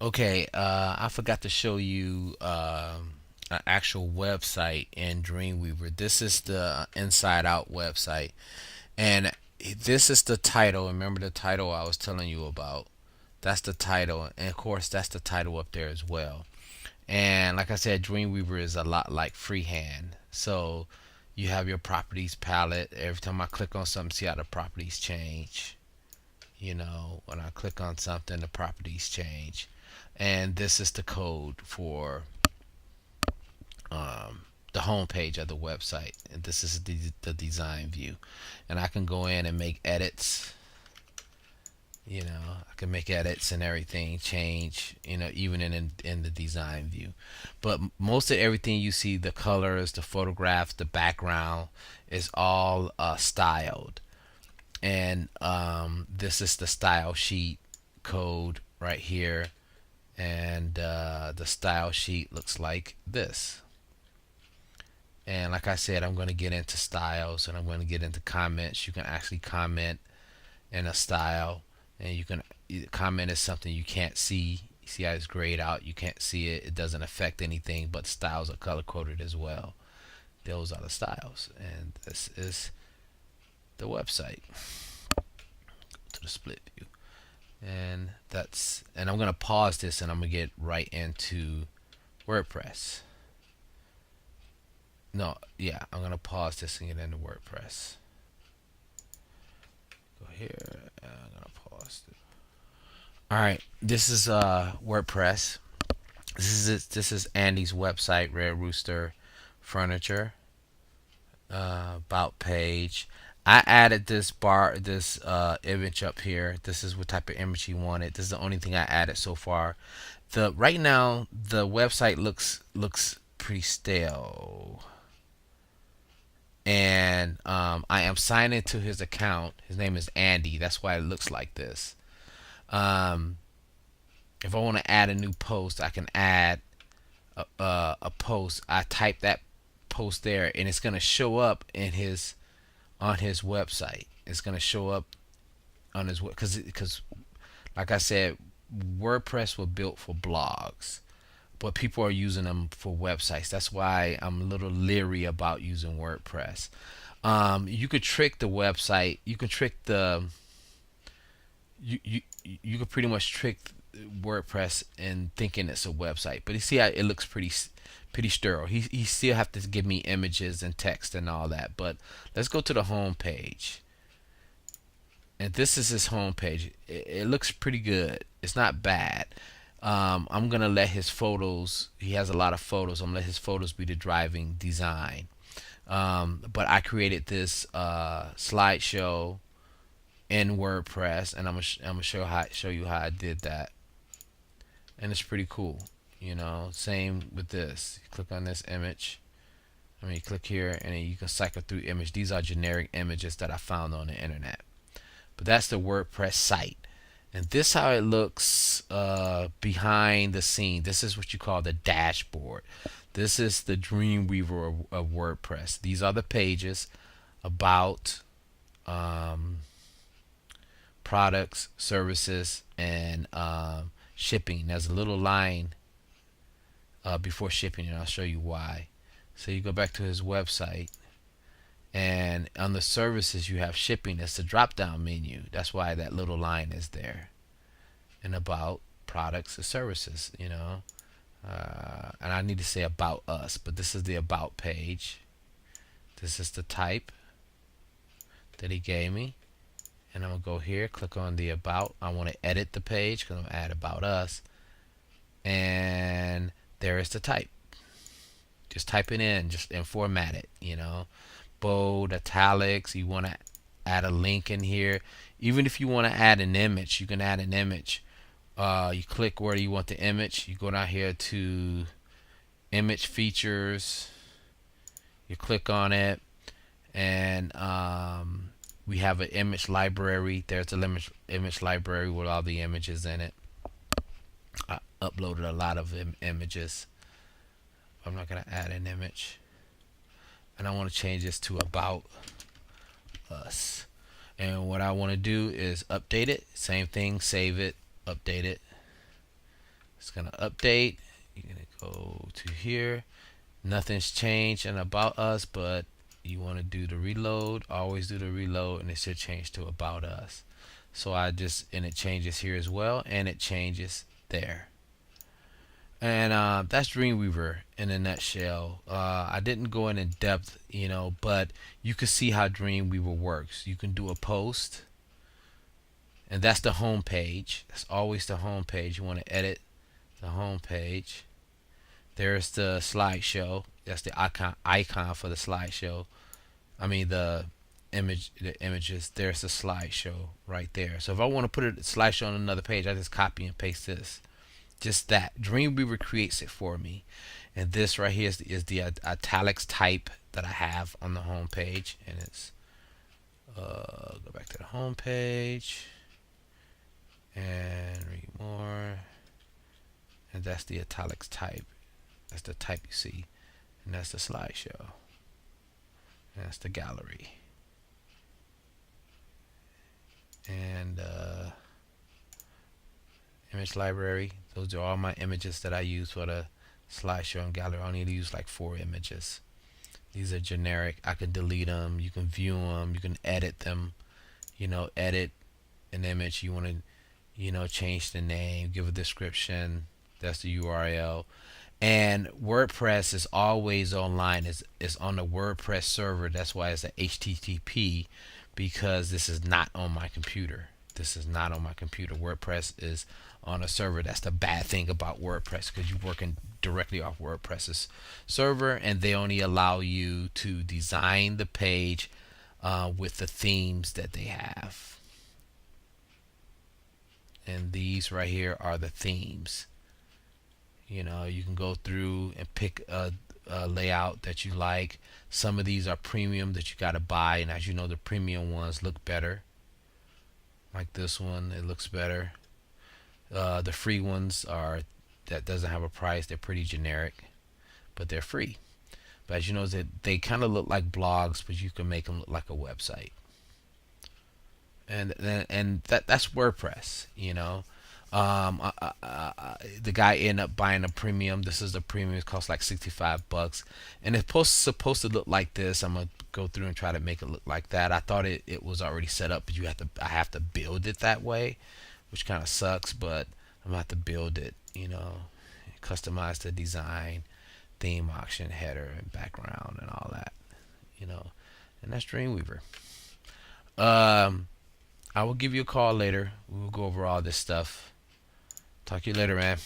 Okay, I forgot to show you an actual website in Dreamweaver. This is the Inside Out website, and this is the title. Remember the title I was telling you about? That's the title, and of course, that's the title up there as well. And like I said, Dreamweaver is a lot like Freehand. So you have your properties palette. Every time I click on something, see how the properties change. When I click on something, the properties change. And this is the code for the home page of the website. And this is the design view. And I can go in and make edits. I can make edits and everything change, even in the design view. But most of everything you see, the colors, the photographs, the background, is all styled. And this is the style sheet code right here. And the style sheet looks like this. And like I said, I'm going to get into styles, and I'm going to get into comments. You can actually comment in a style, and you can comment is something you can't see. You see how it's grayed out? You can't see it. It doesn't affect anything, but styles are color coded as well. Those are the styles, and this is the website. To the split view, and I'm gonna pause this, and I'm gonna get right into WordPress. No, yeah, I'm gonna pause this and get into WordPress. Go here. I'm gonna pause it. All right, this is WordPress. This is Andy's website, Red Rooster Furniture, about page. I added this image up here. This is what type of image he wanted. This is the only thing I added so far. The right now the website looks pretty stale, and I am signed into his account. His name is Andy. That's why it looks like this. Um, if I want to add a new post, I can add a post. I type that post there, and it's gonna show up in his on his website. It's gonna show up on his because like I said, WordPress was built for blogs, but people are using them for websites. That's why I'm a little leery about using WordPress. You could trick the website. You could trick the you could pretty much trick WordPress in thinking it's a website. But you see how it looks pretty sterile. He still have to give me images and text and all that. But let's go to the home page. And this is his home page. It looks pretty good. It's not bad. I'm gonna let his photos. He has a lot of photos. I'm gonna let his photos be the driving design. But I created this slideshow in WordPress, and I'm gonna show you how I did that, and it's pretty cool. Same with this. You click on this image. You click here, and then you can cycle through image. These are generic images that I found on the internet. But that's the WordPress site. And this how it looks behind the scene. This is what you call the dashboard. This is the Dreamweaver of WordPress. These are the pages about products, services, and shipping. There's a little line before shipping, and I'll show you why. So you go back to his website, and on the services you have shipping. It's the drop down menu. That's why that little line is there. And about products and services, and I need to say about us, but this is the about page. This is the type that he gave me, and I'm gonna go here, click on the about. I want to edit the page because I'm gonna add about us, and there is the type. Just type it in, just and format it. Bold, italics. You want to add a link in here. Even if you want to add an image, you can add an image. You click where you want the image. You go down here to image features. You click on it, and we have an image library. There's an image library with all the images in it. I uploaded a lot of images. I'm not gonna add an image, and I want to change this to about us. And what I want to do is update it. Same thing, save it, update it. It's gonna update. You're gonna go to here. Nothing's changed in about us, but you want to do the reload. Always do the reload, and it should change to about us. So I just, and it changes here as well, and it changes there. And that's Dreamweaver in a nutshell. I didn't go in depth, but you can see how Dreamweaver works. You can do a post, and that's the home page. That's always the home page. You want to edit the home page. There's the slideshow. That's the icon for the slideshow. I mean the images. There's the slideshow right there. So if I want to put a slideshow on another page, I just copy and paste this. Just that. Dreamweaver creates it for me. And this right here is the italics type that I have on the home page. And it's go back to the home page and read more. And that's the italics type. That's the type you see. And that's the slideshow. And that's the gallery. And image library. Those are all my images that I use for the slideshow and gallery. I only use like 4 images. These are generic. I can delete them. You can view them. You can edit them. Edit an image. You want to, change the name, give a description. That's the URL. And WordPress is always online. It's on the WordPress server. That's why it's a HTTP, because this is not on my computer. This is not on my computer. WordPress is on a server. That's the bad thing about WordPress, because you're working directly off WordPress's server, and they only allow you to design the page with the themes that they have. And these right here are the themes. You can go through and pick a layout that you like. Some of these are premium that you got to buy, and as you know, the premium ones look better. Like this one, it looks better. The free ones are that doesn't have a price. They're pretty generic, but they're free. But as you know, they kind of look like blogs, but you can make them look like a website. And that's WordPress. The guy ended up buying a premium. This is the premium. It costs like $65, and it's supposed to look like this. I'm gonna go through and try to make it look like that. I thought it was already set up, but I have to build it that way, which kind of sucks. But I'm gonna have to build it. Customize the design, theme, auction, header, and background, and all that. You know, and that's Dreamweaver. Um, I will give you a call later. We will go over all this stuff. Talk to you later, man.